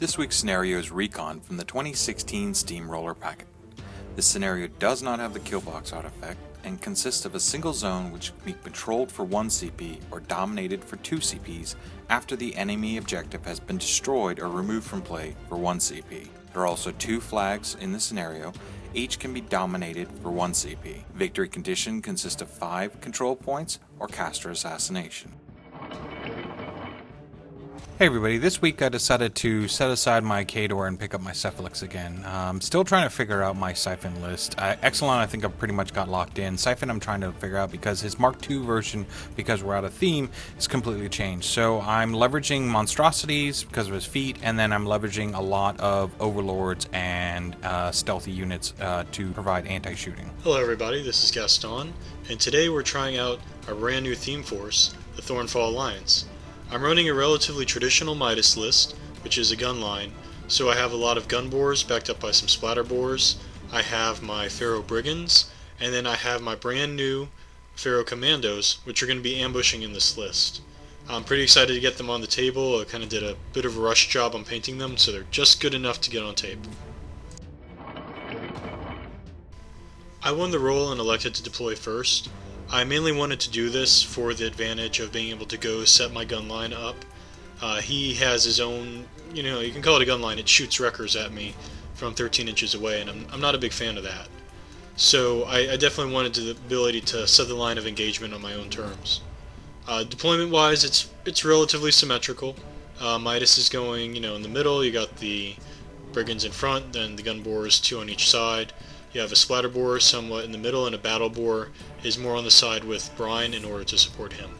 This week's scenario is Recon from the 2016 Steamroller packet. This scenario does not have the killbox artifact and consists of a single zone which can be controlled for 1 CP or dominated for 2 CPs after the enemy objective has been destroyed or removed from play for 1 CP. There are also 2 flags in the scenario. Each can be dominated for 1 CP. Victory condition consists of 5 control points or caster assassination. Hey everybody, this week I decided to set aside my Kayazy and pick up my Cephalyx again. I'm still trying to figure out my Cyphon list. Exelon I think I've pretty much got locked in. Cyphon I'm trying to figure out because his Mark II version, because we're out of theme, is completely changed. So I'm leveraging Monstrosities because of his feet, and then I'm leveraging a lot of Overlords and stealthy units to provide anti-shooting. Hello everybody, this is Gaston, and today we're trying out a brand new theme force, the Thornfall Alliance. I'm running a relatively traditional Midas list, which is a gun line, so I have a lot of gun boars backed up by some Splatter Boars. I have my Farrow Brigands, and then I have my brand new Farrow Commandos, which are going to be ambushing in this list. I'm pretty excited to get them on the table. I kind of did a bit of a rush job on painting them, so they're just good enough to get on tape. I won the role and elected to deploy first. I mainly wanted to do this for the advantage of being able to go set my gun line up. He has his own, you can call it a gun line, it shoots wreckers at me from 13 inches away, and I'm not a big fan of that. So I definitely wanted the ability to set the line of engagement on my own terms. Deployment wise, it's relatively symmetrical. Midas is going, in the middle, you got the Brigands in front, then the gun boars 2 on each side. You have a Splatter Boar somewhat in the middle, and a Battle Boar is more on the side with Brine in order to support him.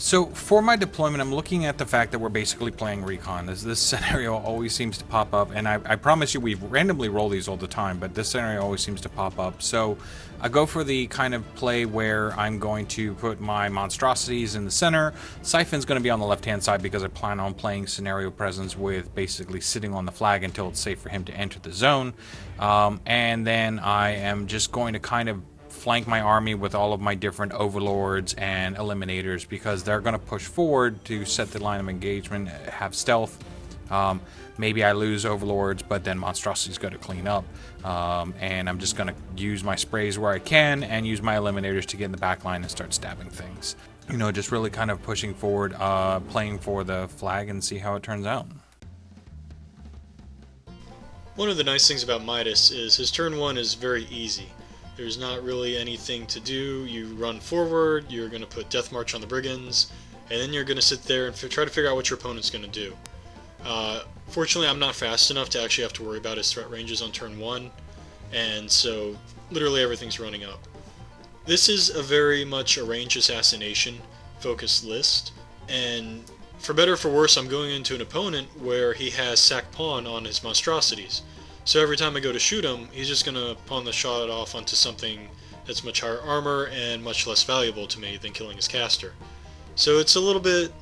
So for my deployment, I'm looking at the fact that we're basically playing Recon. This scenario always seems to pop up, and I promise you we randomly roll these all the time, but this scenario always seems to pop up. So I go for the kind of play where I'm going to put my Monstrosities in the center. Cyphon's going to be on the left-hand side because I plan on playing Scenario Presence with basically sitting on the flag until it's safe for him to enter the zone. And then I am just going to kind of flank my army with all of my different Overlords and Eliminators because they're going to push forward to set the line of engagement, have stealth. Maybe I lose Overlords, but then Monstrosities go to clean up. And I'm just going to use my sprays where I can and use my Eliminators to get in the back line and start stabbing things. Just really kind of pushing forward, playing for the flag and see how it turns out. One of the nice things about Midas is his turn 1 is very easy. There's not really anything to do. You run forward, you're going to put Death March on the Brigands, and then you're going to sit there and try to figure out what your opponent's going to do. Fortunately, I'm not fast enough to actually have to worry about his threat ranges on turn 1, and so literally everything's running up. This is a very much a range assassination focused list, and for better or for worse, I'm going into an opponent where he has sack pawn on his Monstrosities. So every time I go to shoot him, he's just going to pawn the shot off onto something that's much higher armor and much less valuable to me than killing his caster. So it's a little bit,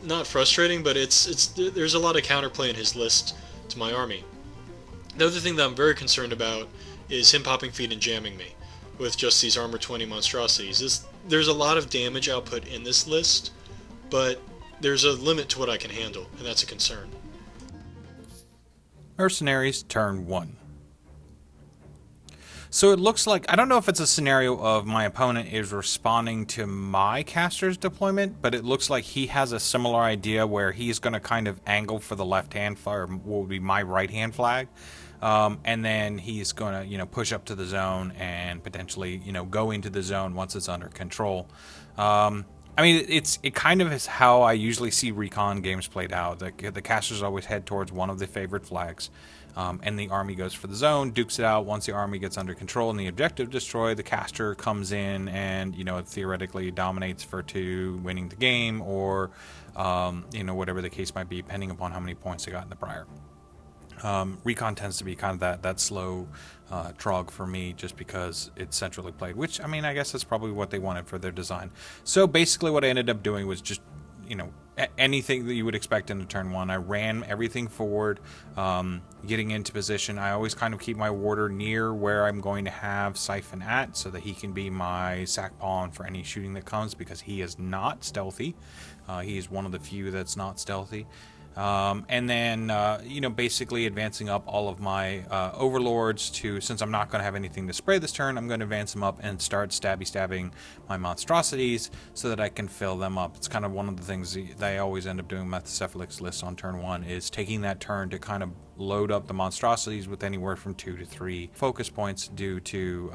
not frustrating, but there's a lot of counterplay in his list to my army. The other thing that I'm very concerned about is him popping feet and jamming me with just these armor 20 Monstrosities. There's a lot of damage output in this list, but there's a limit to what I can handle, and that's a concern. Mercenaries, turn 1. So it looks like, I don't know if it's a scenario of my opponent is responding to my caster's deployment, but it looks like he has a similar idea where he's going to kind of angle for the left-hand flag, or what would be my right-hand flag, and then he's going to, push up to the zone and potentially, go into the zone once it's under control. I mean, it kind of is how I usually see Recon games played out. The casters always head towards one of the favorite flags, and the army goes for the zone, dukes it out. Once the army gets under control and the objective destroyed, the caster comes in and, it theoretically dominates for 2, winning the game, or, whatever the case might be, depending upon how many points they got in the prior. Recon tends to be kind of that slow trog for me just because it's centrally played, which, I mean, I guess that's probably what they wanted for their design. So basically what I ended up doing was just, anything that you would expect in a turn 1. I ran everything forward, getting into position. I always kind of keep my warder near where I'm going to have Cyphon at so that he can be my sack pawn for any shooting that comes because he is not stealthy. He is one of the few that's not stealthy. And then, you know, basically advancing up all of my overlords to, since I'm not going to have anything to spray this turn, I'm going to advance them up and start stabbing my monstrosities so that I can fill them up. It's kind of one of the things that I always end up doing with the Cephalyx list on turn 1, is taking that turn to kind of load up the monstrosities with anywhere from 2 to 3 focus points due to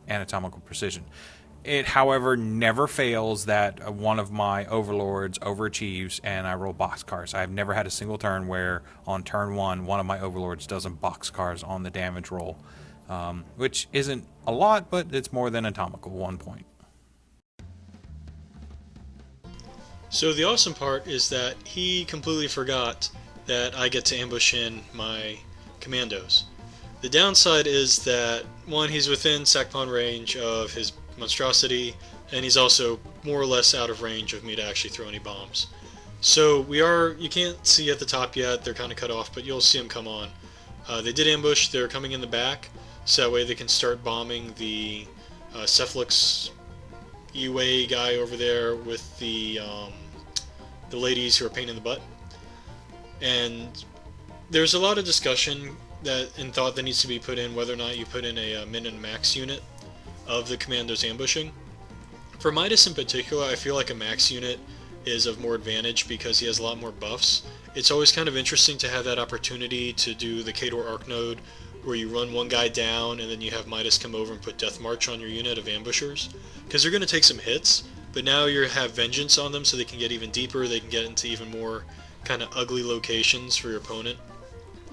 anatomical precision. It, however, never fails that one of my overlords overachieves and I roll boxcars. I've never had a single turn where on turn 1, one of my overlords doesn't boxcars on the damage roll, which isn't a lot, but it's more than atomical 1 point. So the awesome part is that he completely forgot that I get to ambush in my commandos. The downside is that, one, he's within sackpawn range of his monstrosity, and he's also more or less out of range of me to actually throw any bombs. So you can't see at the top yet, they're kind of cut off, but you'll see them come on. They did ambush, they're coming in the back, so that way they can start bombing the Cephalyx UA guy over there with the ladies who are a pain in the butt. And there's a lot of discussion and thought that needs to be put in whether or not you put in a min and max unit of the commandos ambushing. For Midas in particular, I feel like a max unit is of more advantage because he has a lot more buffs. It's always kind of interesting to have that opportunity to do the Khador arc node where you run one guy down and then you have Midas come over and put Death March on your unit of ambushers, because they're going to take some hits, but now you have Vengeance on them so they can get even deeper, they can get into even more kind of ugly locations for your opponent.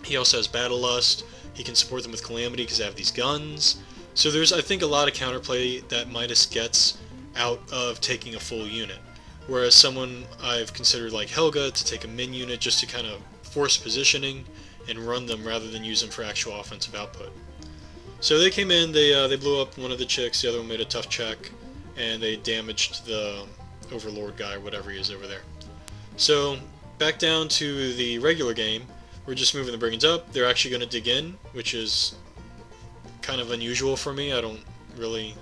He also has Battle Lust, he can support them with Calamity because they have these guns. So there's, I think, a lot of counterplay that Midas gets out of taking a full unit. Whereas someone I've considered like Helga to take a min unit just to kind of force positioning and run them rather than use them for actual offensive output. So they came in, they blew up one of the chicks, the other one made a tough check, and they damaged the Overlord guy, or whatever he is over there. So back down to the regular game, we're just moving the Brigands up. They're actually going to dig in, which is kind of unusual for me. I don't really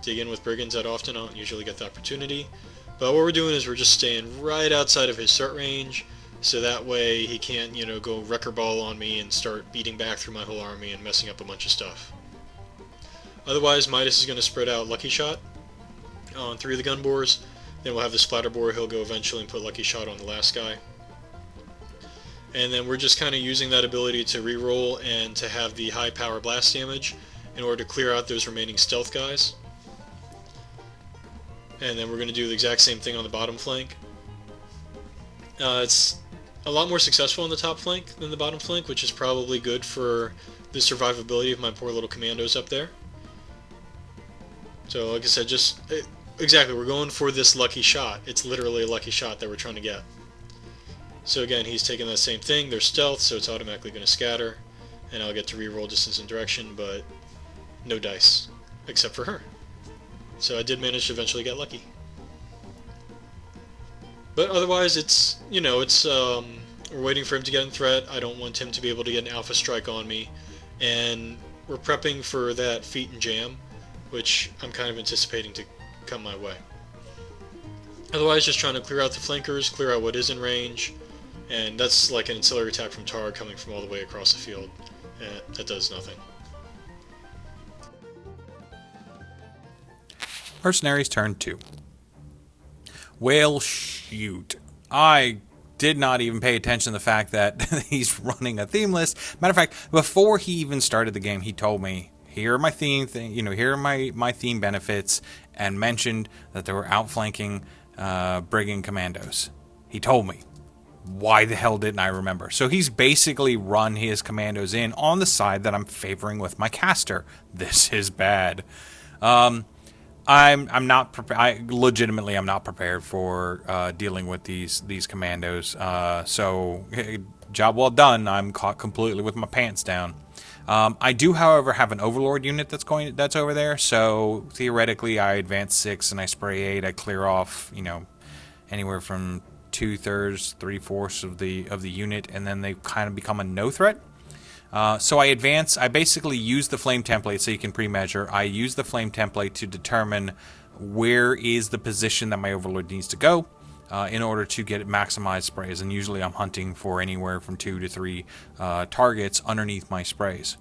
dig in with Brigands that often. I don't usually get the opportunity. But what we're doing is we're just staying right outside of his start range, so that way he can't, you know, go Wrecker Ball on me and start beating back through my whole army and messing up a bunch of stuff. Otherwise, Midas is going to spread out Lucky Shot on 3 of the gun bores. Then we'll have the Splatter Boar. He'll go eventually and put Lucky Shot on the last guy. And then we're just kind of using that ability to reroll and to have the high power blast damage in order to clear out those remaining stealth guys. And then we're going to do the exact same thing on the bottom flank. It's a lot more successful on the top flank than the bottom flank, which is probably good for the survivability of my poor little commandos up there. So like I said, exactly, we're going for this lucky shot. It's literally a lucky shot that we're trying to get. So again, he's taking that same thing. They're stealth, so it's automatically going to scatter. And I'll get to reroll distance and direction, but no dice, except for her. So I did manage to eventually get lucky. But otherwise, it's, you know, we're waiting for him to get in threat. I don't want him to be able to get an alpha strike on me. And we're prepping for that feat and jam, which I'm kind of anticipating to come my way. Otherwise, just trying to clear out the flankers, clear out what is in range, and that's like an ancillary attack from Targ coming from all the way across the field. That does nothing. Mercenaries turn 2. Well, shoot. I did not even pay attention to the fact that he's running a theme list. Matter of fact, before he even started the game, he told me, here are my theme here are my theme benefits, and mentioned that they were outflanking Brigand commandos. He told me. Why the hell didn't I remember? So he's basically run his commandos in on the side that I'm favoring with my caster. This is bad. I'm not prepared. Legitimately, I'm not prepared for dealing with these commandos. So job well done. I'm caught completely with my pants down. I do, however, have an Overlord unit that's over there. So theoretically, I advance 6 and I spray 8. I clear off, anywhere from 2/3, 3/4 of the unit, and then they kind of become a no threat. So I advance. I basically use the flame template so you can pre-measure. I use the flame template to determine where is the position that my Overlord needs to go. in order to get maximized sprays. And usually I'm hunting for anywhere from 2 to 3 targets underneath my sprays.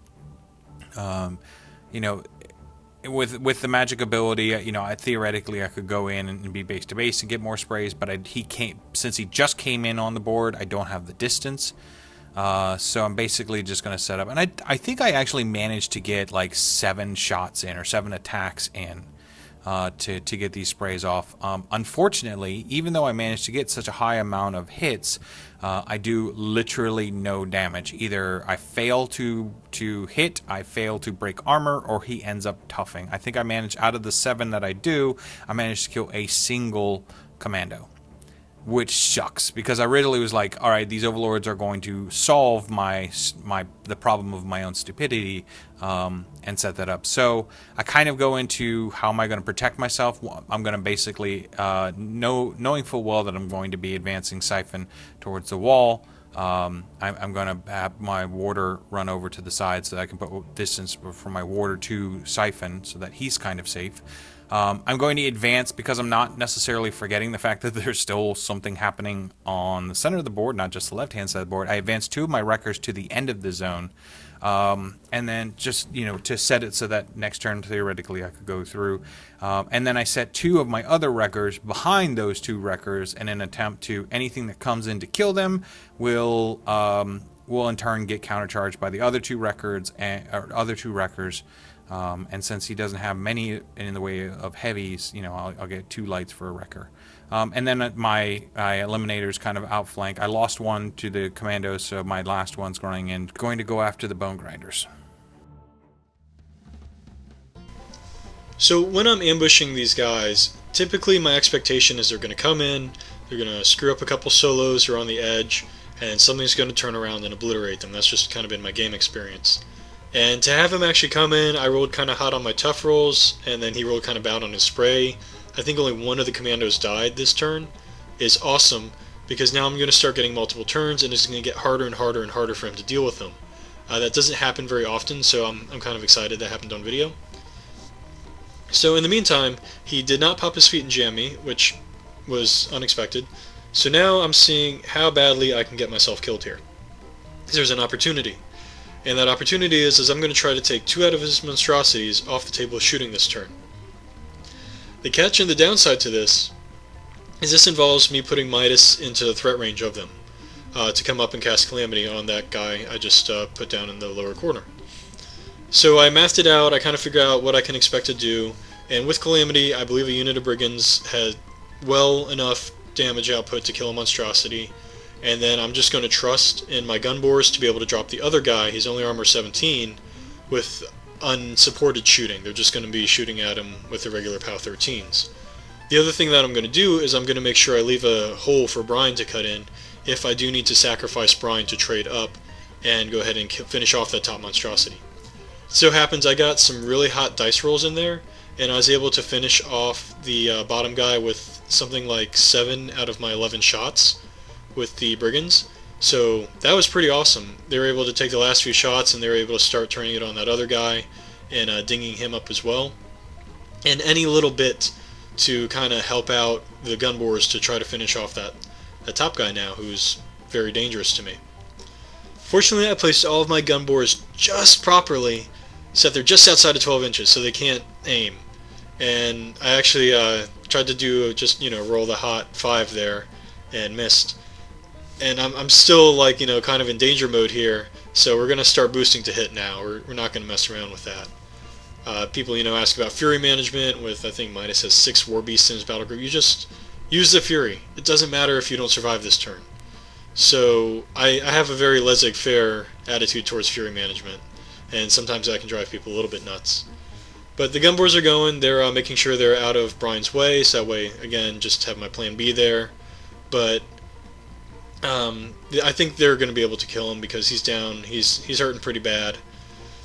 You know, with the magic ability, you know, theoretically I could go in and be base to base and get more sprays, but since he just came in on the board, I don't have the distance. So I'm basically just going to set up, and I think I actually managed to get like 7 shots in, or 7 attacks in, to get these sprays off. Unfortunately, even though I managed to get such a high amount of hits, I do literally no damage. Either I fail to hit, I fail to break armor, or he ends up toughing. I think I managed, out of the 7 that I do, I managed to kill a single commando, which sucks, because I really was like, all right, these overlords are going to solve the problem of my own stupidity, and set that up. So I kind of go into, how am I going to protect myself? I'm going to basically, knowing full well that I'm going to be advancing Cyphon towards the wall, I'm going to have my warder run over to the side so that I can put distance from my warder to Cyphon so that he's kind of safe. I'm going to advance because I'm not necessarily forgetting the fact that there's still something happening on the center of the board, not just the left-hand side of the board. I advanced 2 of my wreckers to the end of the zone, and then just, you know, to set it so that next turn, theoretically, I could go through. And then I set 2 of my other wreckers behind those 2 wreckers in an attempt to, anything that comes in to kill them will in turn get countercharged by the other 2 wreckers, and since he doesn't have many in the way of heavies, you know, I'll get 2 lights for a wrecker. And then my eliminators kind of outflank. I lost 1 to the commandos, so my last one's going to go after the bone grinders. So when I'm ambushing these guys, typically my expectation is they're going to come in, they're going to screw up a couple solos or on the edge, and something's going to turn around and obliterate them. That's just kind of been my game experience. And to have him actually come in, I rolled kind of hot on my tough rolls, and then he rolled kind of bad on his spray. I think only 1 of the commandos died this turn. Is awesome, because now I'm going to start getting multiple turns, and it's going to get harder and harder and harder for him to deal with them. That doesn't happen very often, so I'm kind of excited that happened on video. So in the meantime, he did not pop his feet and jam me, which was unexpected. So now I'm seeing how badly I can get myself killed here. There's an opportunity. And that opportunity is I'm going to try to take 2 out of his monstrosities off the table of shooting this turn. The catch and the downside to this is this involves me putting Midas into the threat range of them, to come up and cast Calamity on that guy I just put down in the lower corner. So I mathed it out, I kind of figured out what I can expect to do, and with Calamity I believe a unit of Brigands had well enough damage output to kill a monstrosity. And then I'm just going to trust in my gun bores to be able to drop the other guy, he's only armor 17, with unsupported shooting. They're just going to be shooting at him with the regular POW 13s. The other thing that I'm going to do is I'm going to make sure I leave a hole for Brine to cut in if I do need to sacrifice Brine to trade up and go ahead and finish off that top monstrosity. It so happens I got some really hot dice rolls in there, and I was able to finish off the bottom guy with something like 7 out of my 11 shots with the Brigands, so that was pretty awesome. They were able to take the last few shots and they were able to start turning it on that other guy and dinging him up as well. And any little bit to kind of help out the gun bores to try to finish off that top guy now, who's very dangerous to me. Fortunately, I placed all of my gun bores just properly, so that they're just outside of 12 inches, so they can't aim. And I actually tried to do just, you know, roll the hot 5 there and missed. And I'm still, like, you know, kind of in danger mode here, so we're going to start boosting to hit now. We're not going to mess around with that. People, you know, ask about Fury management with, I think Midas has 6 War Beasts in his battle group. You just use the Fury. It doesn't matter if you don't survive this turn. So I have a very laissez-faire attitude towards Fury management, and sometimes that can drive people a little bit nuts. But the gun bores are going. They're making sure they're out of Brine's way, so that way, again, just have my plan B there. But I think they're going to be able to kill him because he's down. He's hurting pretty bad.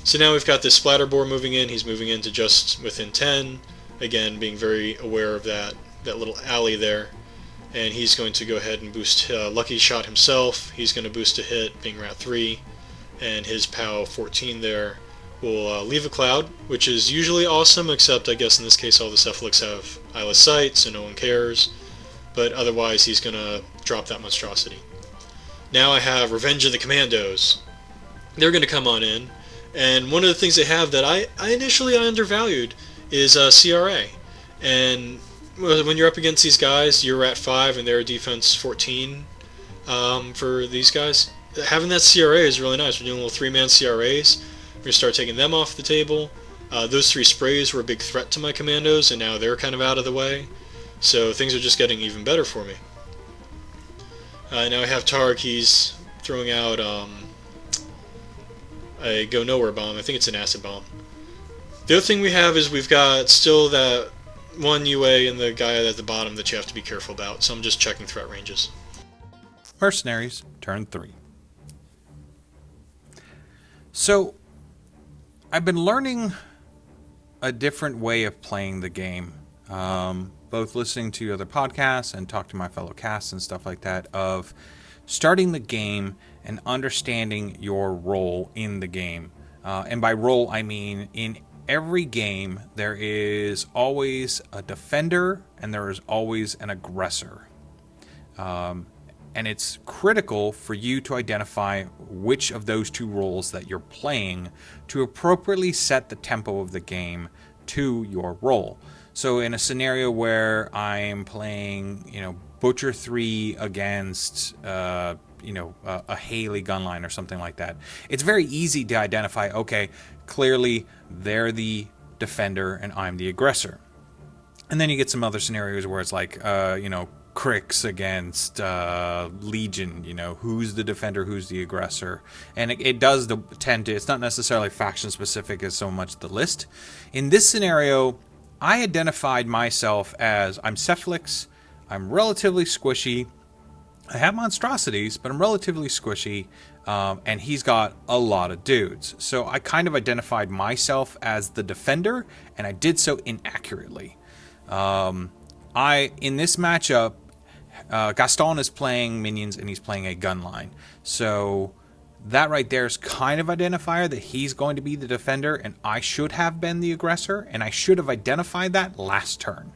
So now we've got this Splatter Boar moving in. He's moving into just within 10. Again, being very aware of that little alley there. And he's going to go ahead and boost Lucky Shot himself. He's going to boost a hit, being Rat 3. And his POW 14 there will leave a cloud, which is usually awesome, except I guess in this case all the Cephalyx have eyeless sight, so no one cares. but otherwise he's going to drop that Monstrosity. Now I have Revenge of the Commandos. They're going to come on in, and one of the things they have that I initially undervalued is CRA. And when you're up against these guys, you're at 5 and they're defense 14 for these guys. Having that CRA is really nice. We're doing little 3-man CRAs. We're going to start taking them off the table. Those 3 sprays were a big threat to my commandos, and now they're kind of out of the way. So things are just getting even better for me. Now I have Targ. He's throwing out a go nowhere bomb. I think it's an acid bomb. The other thing we have is we've got still that one UA and the guy at the bottom that you have to be careful about. So I'm just checking threat ranges. Mercenaries, turn 3. So, I've been learning a different way of playing the game. Both listening to other podcasts and talk to my fellow casts and stuff like that, of starting the game and understanding your role in the game. And by role, I mean in every game there is always a defender and there is always an aggressor. And it's critical for you to identify which of those 2 roles that you're playing to appropriately set the tempo of the game to your role. So in a scenario where I'm playing, Butcher 3 against, a Haley gunline or something like that, it's very easy to identify, okay, clearly they're the defender and I'm the aggressor. And then you get some other scenarios where it's like, Crix against Legion, who's the defender, who's the aggressor. And it does tend to, it's not necessarily faction specific as so much the list. In this scenario, I identified myself as, I'm Cephalyx, I'm relatively squishy, I have monstrosities, but I'm relatively squishy, and he's got a lot of dudes. So I kind of identified myself as the defender, and I did so inaccurately. In this matchup, Gaston is playing minions and he's playing a gunline. So that right there is kind of identifier that he's going to be the defender and I should have been the aggressor, and I should have identified that last turn.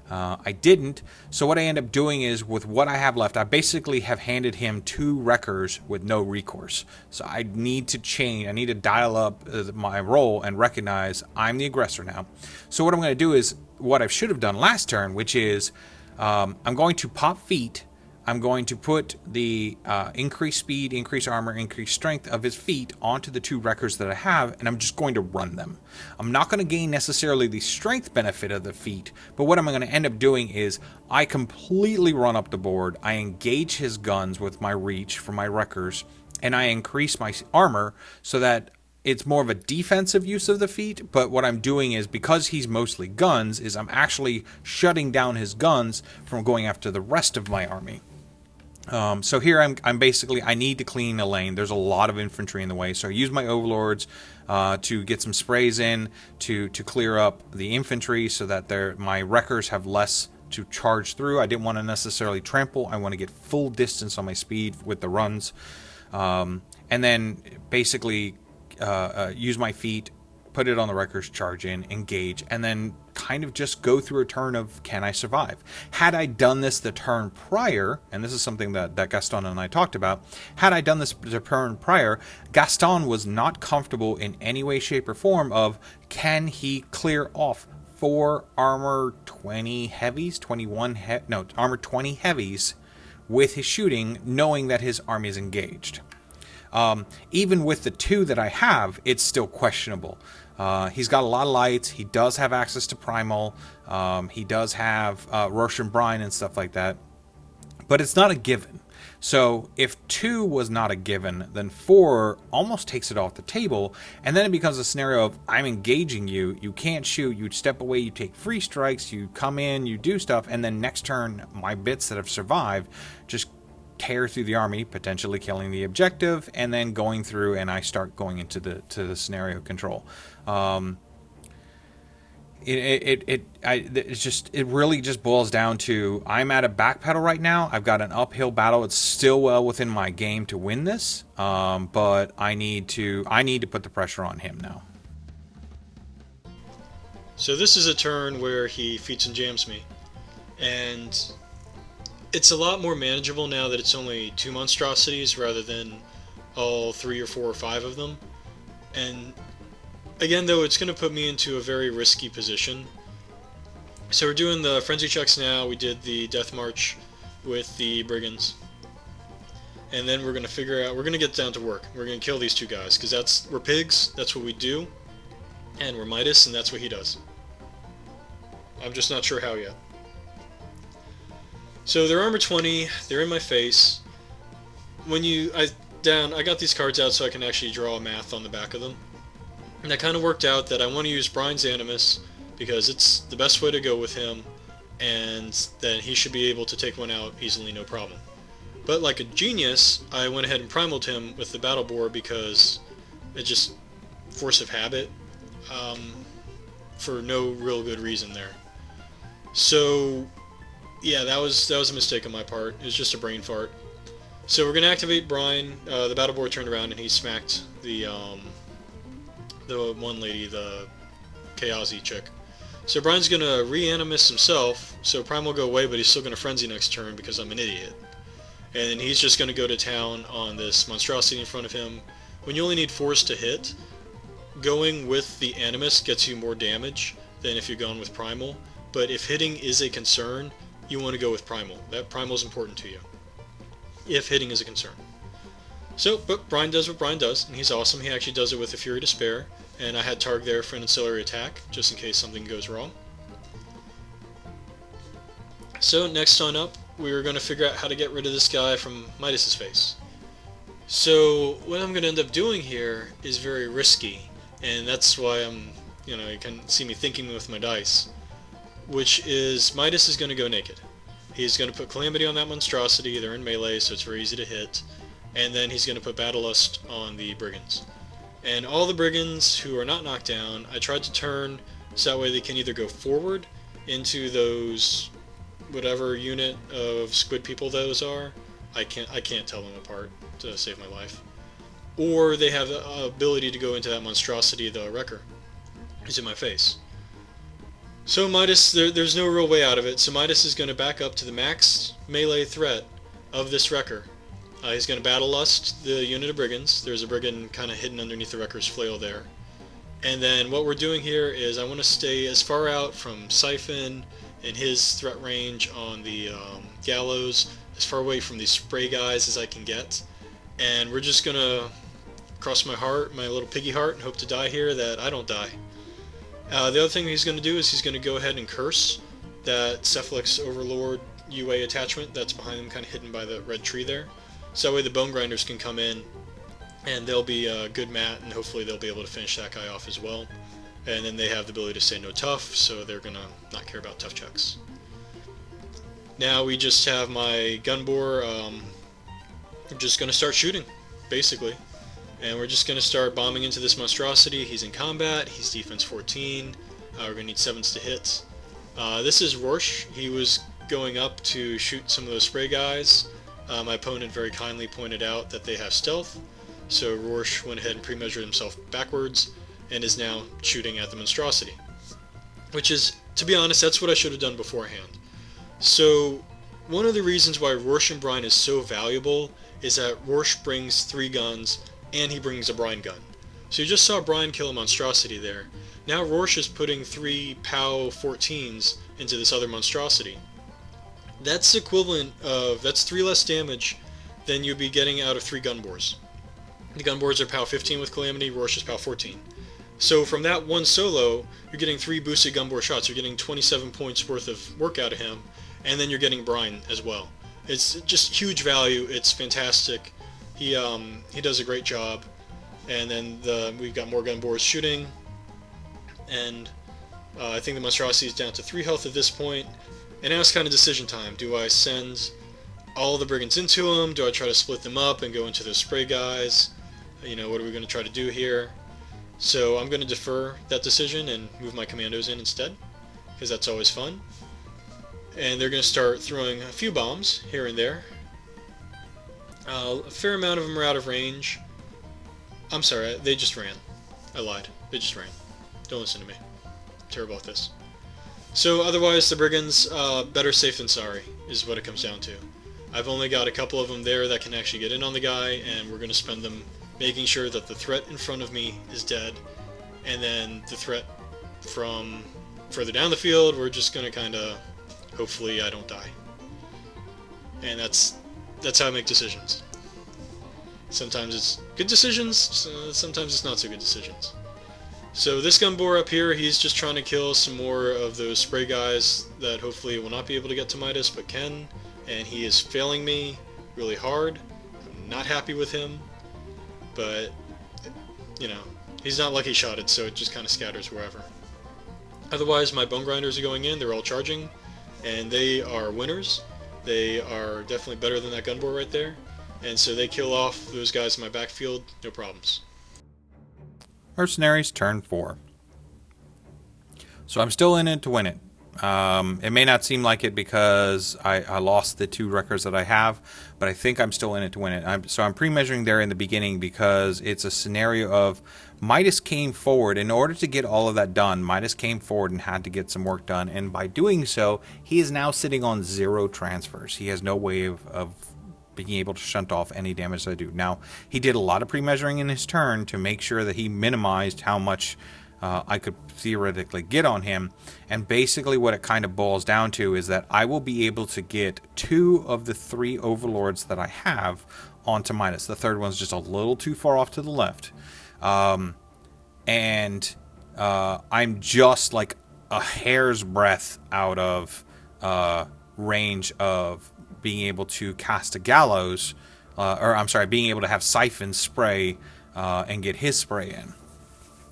I didn't, so what I end up doing is, with what I have left, I basically have handed him 2 wreckers with no recourse. So I need to change, I need to dial up my role and recognize I'm the aggressor now. So what I'm going to do is what I should have done last turn, which is I'm going to pop feet. I'm going to put the increased speed, increased armor, increased strength of his feet onto the 2 wreckers that I have, and I'm just going to run them. I'm not going to gain necessarily the strength benefit of the feet, but what I'm going to end up doing is I completely run up the board, I engage his guns with my reach for my wreckers, and I increase my armor so that it's more of a defensive use of the feat. But what I'm doing is, because he's mostly guns, is I'm actually shutting down his guns from going after the rest of my army. So here I'm basically, I need to clean a lane. There's a lot of infantry in the way, so I use my Overlords to get some sprays in to clear up the infantry so that my wreckers have less to charge through. I didn't want to necessarily trample. I want to get full distance on my speed with the runs. And then basically use my feet, put it on the wreckers, charge in, engage, and then kind of just go through a turn of, can I survive? Had I done this the turn prior, and this is something that Gaston and I talked about, had I done this the turn prior, Gaston was not comfortable in any way, shape, or form of, can he clear off 4 armor 20 heavies, armor 20 heavies with his shooting, knowing that his army is engaged. Even with the 2 that I have, it's still questionable. He's got a lot of lights. He does have access to Primal. He does have Rorsh and Brine and stuff like that. But it's not a given. So if 2 was not a given, then 4 almost takes it off the table. And then it becomes a scenario of, I'm engaging you. You can't shoot. You step away. You take free strikes. You come in. You do stuff. And then next turn, my bits that have survived just tear through the army, potentially killing the objective, and then going through, and I start going into the scenario control. It really just boils down to, I'm at a back pedal right now. I've got an uphill battle. It's still well within my game to win this, but I need to put the pressure on him now. So this is a turn where he feats and jams me, and it's a lot more manageable now that it's only 2 monstrosities rather than all 3 or 4 or 5 of them. And again, though, it's going to put me into a very risky position. So we're doing the frenzy checks now. We did the death march with the brigands. And then we're going to figure out, we're going to get down to work. We're going to kill these 2 guys, because we're pigs, that's what we do. And we're Midas, and that's what he does. I'm just not sure how yet. So they're armor 20, they're in my face. I got these cards out so I can actually draw a math on the back of them. And that kind of worked out that I want to use Brine's Animus, because it's the best way to go with him, and then he should be able to take one out easily, no problem. But like a genius, I went ahead and primaled him with the Battle Boar because it just force of habit, for no real good reason there. So yeah, that was a mistake on my part. It was just a brain fart. So we're gonna activate Brine. The Battle Boar turned around and he smacked the one lady, the Kayazy chick. So Brine's gonna reanimus himself, so Prime will go away, but he's still gonna frenzy next turn because I'm an idiot. And then he's just gonna go to town on this monstrosity in front of him. When you only need force to hit, going with the animus gets you more damage than if you're going with primal. But if hitting is a concern, you want to go with primal. That primal is important to you, if hitting is a concern. So, but Brine does what Brine does, and he's awesome. He actually does it with a Fury to spare, and I had Targ there for an ancillary attack, just in case something goes wrong. So, next on up, we're going to figure out how to get rid of this guy from Midas's face. So, what I'm going to end up doing here is very risky, and that's why you can see me thinking with my dice, which is Midas is going to go naked. He's going to put Calamity on that monstrosity. They're in melee, so it's very easy to hit. And then he's going to put Battle Lust on the Brigands. And all the Brigands who are not knocked down, I tried to turn so that way they can either go forward into those whatever unit of squid people those are. I can't tell them apart to save my life. Or they have the ability to go into that monstrosity, the Wrecker, who's in my face. So Midas, there's no real way out of it, so Midas is going to back up to the max melee threat of this Wrecker. He's going to Battle Lust the unit of Brigands. There's a Brigand kind of hidden underneath the Wrecker's flail there. And then what we're doing here is I want to stay as far out from Cyphon and his threat range on the Gallows, as far away from these spray guys as I can get. And we're just going to cross my heart, my little piggy heart, and hope to die here that I don't die. The other thing he's going to do is he's going to go ahead and curse that Cephalyx Overlord UA attachment that's behind him, kind of hidden by the red tree there. So that way the Bone Grinders can come in, and they'll be a good mat, and hopefully they'll be able to finish that guy off as well. And then they have the ability to say no tough, so they're going to not care about tough checks. Now we just have my gun bore. We're just going to start shooting, basically. And we're just going to start bombing into this monstrosity. He's in combat, he's defense 14, we're going to need 7s to hit. This is Rorsh. He was going up to shoot some of those spray guys. My opponent very kindly pointed out that they have stealth, so Rorsh went ahead and pre-measured himself backwards and is now shooting at the monstrosity. Which is, to be honest, that's what I should have done beforehand. So one of the reasons why Rorsh and Brine is so valuable is that Rorsh brings 3 guns and he brings a Brine gun. So you just saw Brine kill a monstrosity there. Now Rorsh is putting 3 POW 14s into this other monstrosity. That's equivalent of, that's 3 less damage than you'd be getting out of 3 gun bores. The gun bores are POW 15 with Calamity, Rorsh is POW 14. So from that one solo, you're getting 3 boosted gun bore shots. You're getting 27 points worth of work out of him, and then you're getting Brine as well. It's just huge value. It's fantastic. He does a great job. And then we've got more gun bores shooting, and I think the monstrosity is down to 3 health at this point. And now it's kind of decision time. Do I send all the Brigands into him? Do I try to split them up and go into those spray guys? What are we going to try to do here? So I'm going to defer that decision and move my commandos in instead, because that's always fun. And they're going to start throwing a few bombs here and there. A fair amount of them are out of range. I'm sorry, they just ran. I lied. They just ran. Don't listen to me. I'm terrible at this. So otherwise, the Brigands, better safe than sorry, is what it comes down to. I've only got a couple of them there that can actually get in on the guy, and we're going to spend them making sure that the threat in front of me is dead, and then the threat from further down the field, we're just going to kind of, hopefully I don't die. And that's how I make decisions. Sometimes it's good decisions, sometimes it's not so good decisions. So this gun boar up here, he's just trying to kill some more of those spray guys that hopefully will not be able to get to Midas, but can. And he is failing me really hard. I'm not happy with him, but, you know, he's not lucky shotted, so it just kind of scatters wherever. Otherwise, my bone grinders are going in, they're all charging, and they are winners. They are definitely better than that gun boar right there, and so they kill off those guys in my backfield, no problems. Mercenaries, turn 4. So I'm still in it to win it. It may not seem like it because I lost the 2 records that I have, but I think I'm still in it to win it. So I'm pre-measuring there in the beginning because it's a scenario of Midas came forward. In order to get all of that done, Midas came forward and had to get some work done, and by doing so, he is now sitting on 0 transfers. He has no way of being able to shunt off any damage that I do. Now, he did a lot of pre-measuring in his turn to make sure that he minimized how much I could theoretically get on him, and basically what it kind of boils down to is that I will be able to get 2 of the 3 Overlords that I have onto Midas. The third one's just a little too far off to the left. I'm just like a hair's breadth out of range of being able to cast a Gallows, being able to have Cyphon spray and get his spray in.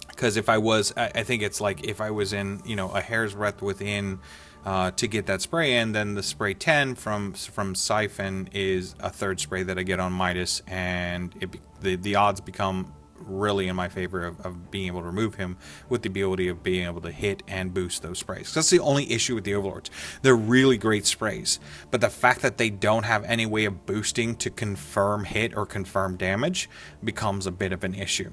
Because if I was, I think it's like if I was in, you know, a hair's breadth within to get that spray in, then the spray 10 from Cyphon is a 3rd spray that I get on Midas, and the odds become really in my favor of being able to remove him with the ability of being able to hit and boost those sprays. That's the only issue with the Overlords. They're really great sprays, but the fact that they don't have any way of boosting to confirm hit or confirm damage becomes a bit of an issue.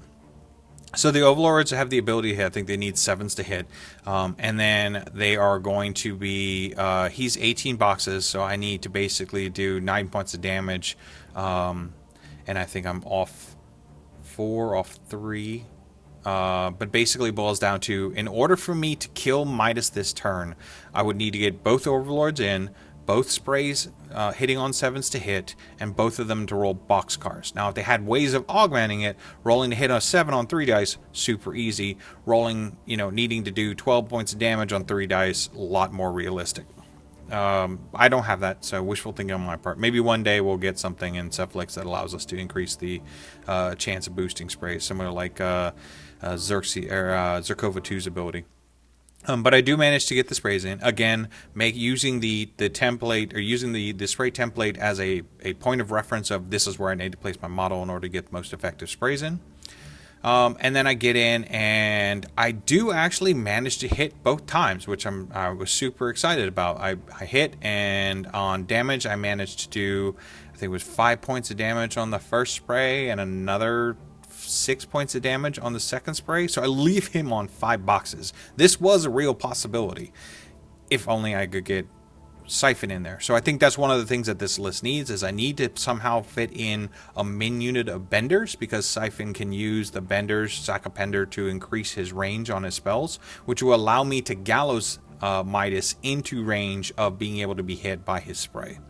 So the Overlords have the ability to hit. I think they need 7s to hit. And then they are going to be... he's 18 boxes, so I need to basically do 9 points of damage. And I think I'm off 4, off 3. But basically boils down to, in order for me to kill Midas this turn, I would need to get both Overlords in, both sprays hitting on 7s to hit, and both of them to roll boxcars. Now, if they had ways of augmenting it, rolling to hit a 7 on 3 dice, super easy. Rolling, you know, needing to do 12 points of damage on 3 dice, a lot more realistic. I don't have that, so wishful thinking on my part. Maybe one day we'll get something in Cephalyx that allows us to increase the chance of boosting sprays, similar like Zerkova 2's ability. But I do manage to get the sprays in. Again, using the template, or using the spray template as a point of reference of this is where I need to place my model in order to get the most effective sprays in. And then I get in, and I do actually manage to hit both times, which I was super excited about. I hit, and on damage I managed to do, I think it was 5 points of damage on the first spray and another 6 points of damage on the second spray. So I leave him on 5 boxes. This was a real possibility if only I could get Cyphon in there. So I think that's one of the things that this list needs, is I need to somehow fit in a min unit of benders, because Cyphon can use the benders, sack a bender, to increase his range on his spells, which will allow me to Gallows Midas into range of being able to be hit by his spray.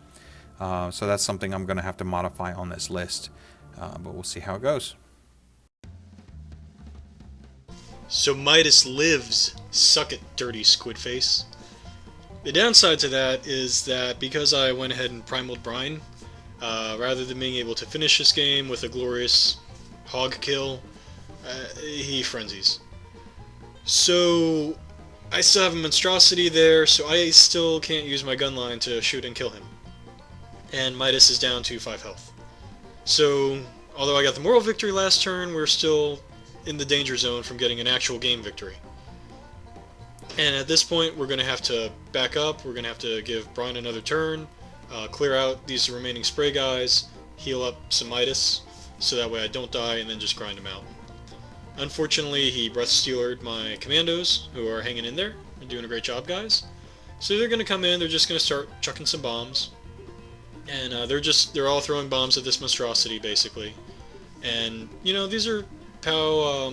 So that's something I'm going to have to modify on this list, but we'll see how it goes. So Midas lives. Suck it, dirty squid face. The downside to that is that because I went ahead and primaled Brine, rather than being able to finish this game with a glorious hog kill, he frenzies. So I still have a monstrosity there, so I still can't use my gun line to shoot and kill him. And Midas is down to 5 health. So, although I got the moral victory last turn, we're still in the danger zone from getting an actual game victory. And at this point, we're going to have to back up. We're going to have to give Brine another turn, clear out these remaining spray guys, heal up some Midas, so that way I don't die, and then just grind him out. Unfortunately, he breath stealered my commandos, who are hanging in there and doing a great job, guys. So they're going to come in, they're just going to start chucking some bombs. And they're all throwing bombs at this monstrosity, basically. And, you know, these are POW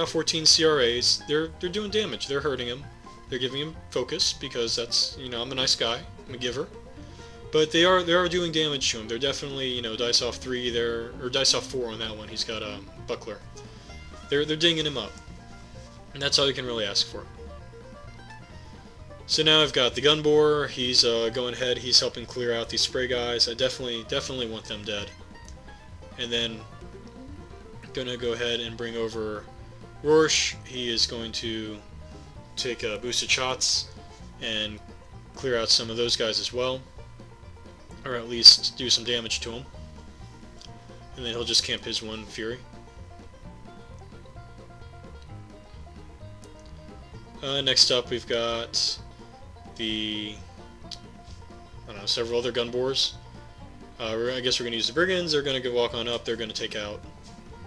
14 CRAs. They're doing damage. They're hurting him. They're giving him focus, because that's, you know, I'm a nice guy. I'm a giver. But they are doing damage to him. They're definitely, you know, dice off 3 there, or dice off 4 on that one. He's got a buckler. They're dinging him up. And that's all you can really ask for. So now I've got the gun boar. He's going ahead. He's helping clear out these spray guys. I definitely want them dead. And then gonna go ahead and bring over Rorsh. He is going to take boosted shots and clear out some of those guys as well, or at least do some damage to him. And then he'll just camp his one Fury. Next up, we've got the, I don't know, several other gun boars. I guess we're going to use the Brigands. They're going to walk on up. They're going to take out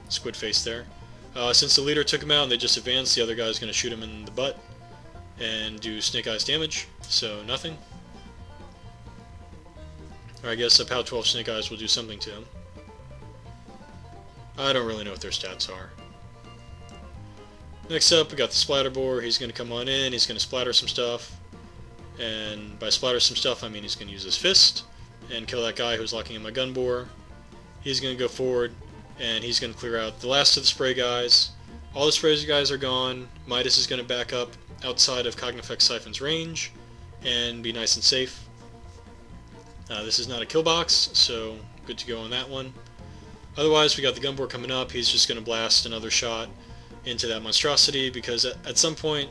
Squid Face there. Since the leader took him out and they just advanced, the other guy's going to shoot him in the butt and do Snake Eyes damage, so nothing. Or I guess a POW 12 Snake Eyes will do something to him. I don't really know what their stats are. Next up, we got the Splatter Boar. He's going to come on in. He's going to splatter some stuff. And by splatter some stuff, I mean he's going to use his fist and kill that guy who's locking in my gun boar. He's going to go forward, and he's going to clear out the last of the spray guys. All the spray guys are gone. Midas is going to back up outside of Cognifex Cyphon's range and be nice and safe. This is not a kill box, so good to go on that one. Otherwise, we got the gun boar coming up. He's just going to blast another shot into that monstrosity, because at some point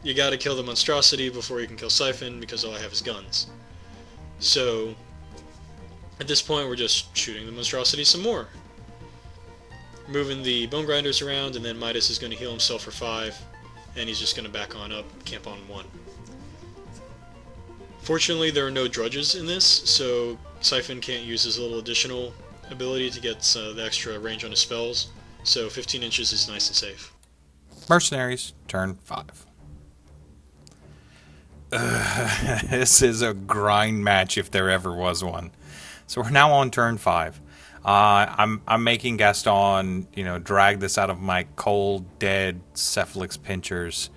you gotta kill the monstrosity before you can kill Cyphon, because all I have is guns. So at this point we're just shooting the monstrosity some more. Moving the bone grinders around, and then Midas is going to heal himself for 5, and he's just going to back on up, camp on 1. Fortunately there are no drudges in this, so Cyphon can't use his little additional ability to get the extra range on his spells. So 15 inches is nice and safe. Mercenaries, turn 5. This is a grind match if there ever was one. So we're now on turn 5. I'm making Gaston, you know, drag this out of my cold, dead Cephalyx pinchers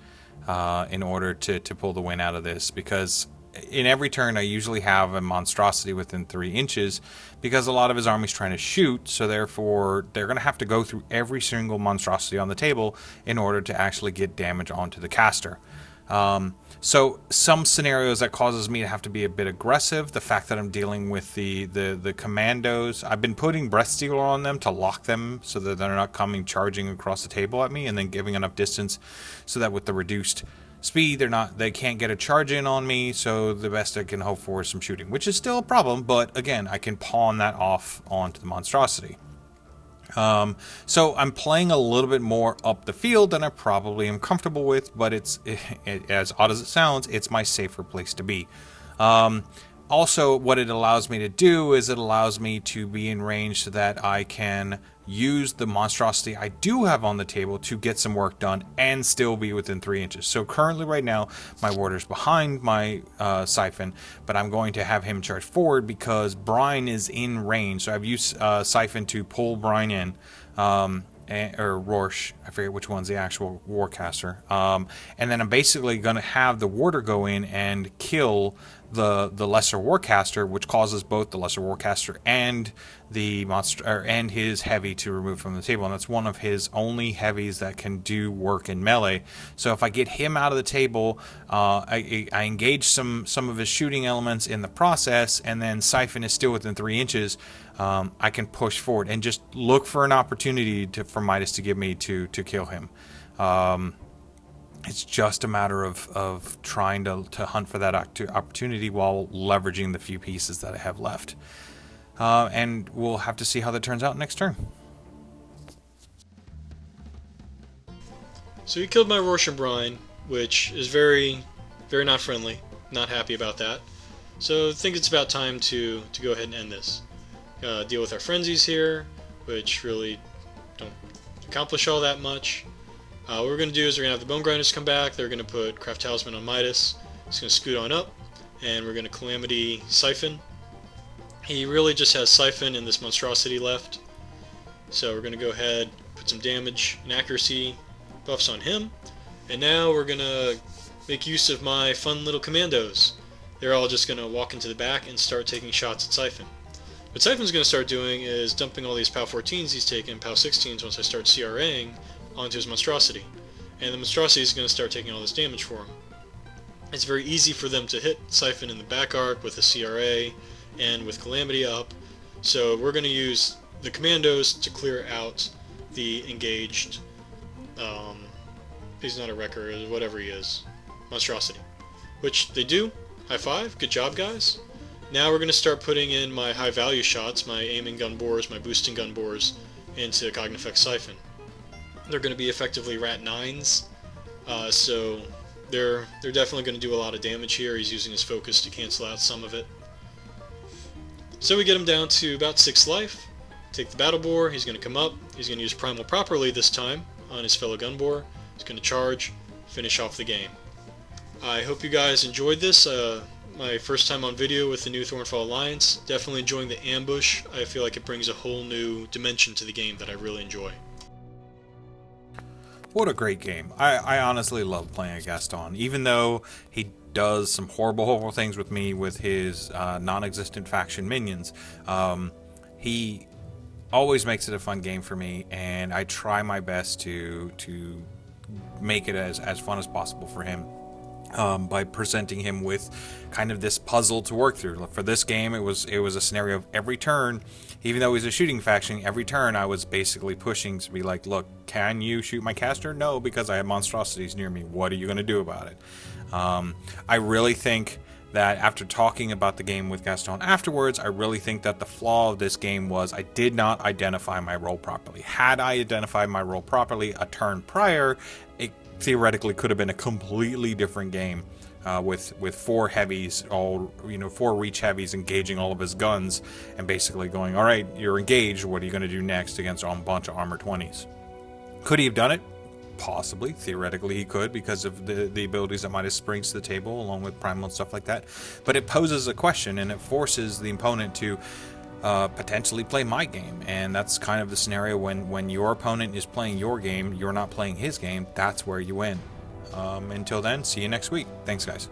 in order to pull the win out of this, because in every turn I usually have a monstrosity within 3 inches, because a lot of his army's trying to shoot, so therefore they're going to have to go through every single monstrosity on the table in order to actually get damage onto the caster. So some scenarios that causes me to have to be a bit aggressive. The fact that I'm dealing with the commandos, I've been putting Breath Stealer on them to lock them so that they're not coming charging across the table at me, and then giving enough distance so that with the reduced speed they can't get a charge in on me. So the best I can hope for is some shooting, which is still a problem, but again, I can pawn that off onto the monstrosity. So I'm playing a little bit more up the field than I probably am comfortable with, but it's as odd as it sounds, it's my safer place to be. Also, what it allows me to do is it allows me to be in range so that I can use the monstrosity I do have on the table to get some work done and still be within 3 inches. So currently right now, my warder's behind my Cyphon, but I'm going to have him charge forward because Brine is in range. So I've used Cyphon to pull Brine in, or Rorsh, I forget which one's the actual warcaster. And then I'm basically going to have the warder go in and kill the lesser warcaster, which causes both the lesser warcaster and the monster and his heavy to remove from the table, and that's one of his only heavies that can do work in melee. So if I get him out of the table, I engage some of his shooting elements in the process, and then Cyphon is still within 3 inches. I can push forward and just look for an opportunity for Midas to give me to kill him. It's just a matter of trying to hunt for that opportunity while leveraging the few pieces that I have left. And we'll have to see how that turns out next turn. So he killed my Rorsh and Brine, which is very, very not friendly. Not happy about that. So I think it's about time to go ahead and end this. Deal with our frenzies here, which really don't accomplish all that much. What we're going to do is we're going to have the Bone Grinders come back. They're going to put Craft Talisman on Midas. He's going to scoot on up, and we're going to Calamity Cyphon. He really just has Cyphon and this Monstrosity left. So we're going to go ahead, put some damage and accuracy buffs on him. And now we're going to make use of my fun little commandos. They're all just going to walk into the back and start taking shots at Cyphon. What Cyphon's going to start doing is dumping all these POW 14s he's taken, POW 16s once I start CRAing, onto his Monstrosity. And the Monstrosity is going to start taking all this damage for him. It's very easy for them to hit Cyphon in the back arc with a CRA and with Calamity up. So we're going to use the commandos to clear out the engaged, he's not a wrecker, whatever he is, Monstrosity. Which they do. High five. Good job, guys. Now we're going to start putting in my high value shots, my aiming gun bores, my boosting gun bores, into Cognifex Cyphon. They're going to be effectively Rat 9s, so they're definitely going to do a lot of damage here. He's using his focus to cancel out some of it. So we get him down to about 6 life. Take the Battle Boar, he's going to come up, he's going to use Primal properly this time on his fellow gun boar. He's going to charge, finish off the game. I hope you guys enjoyed this. My first time on video with the new Thornfall Alliance. Definitely enjoying the ambush. I feel like it brings a whole new dimension to the game that I really enjoy. What a great game. I honestly love playing a Gaston, even though he does some horrible things with me with his non-existent faction minions. He always makes it a fun game for me, and I try my best to make it as fun as possible for him. By presenting him with kind of this puzzle to work through. For this game, it was a scenario of every turn, even though he's a shooting faction, every turn I was basically pushing to be like, look, can you shoot my caster? No, because I have monstrosities near me. What are you going to do about it? I really think that after talking about the game with Gaston afterwards, I really think that the flaw of this game was I did not identify my role properly. Had I identified my role properly a turn prior, it theoretically could have been a completely different game with 4 heavies, all 4 reach heavies engaging all of his guns and basically going, all right, you're engaged, what are you going to do next against a bunch of armor 20s? Could he have done it? Possibly. Theoretically he could, because of the abilities that Midas brings to the table along with Primal and stuff like that. But it poses a question, and it forces the opponent to potentially play my game, and that's kind of the scenario when your opponent is playing your game, you're not playing his game. That's where you win. Until then, see you next week. Thanks, guys.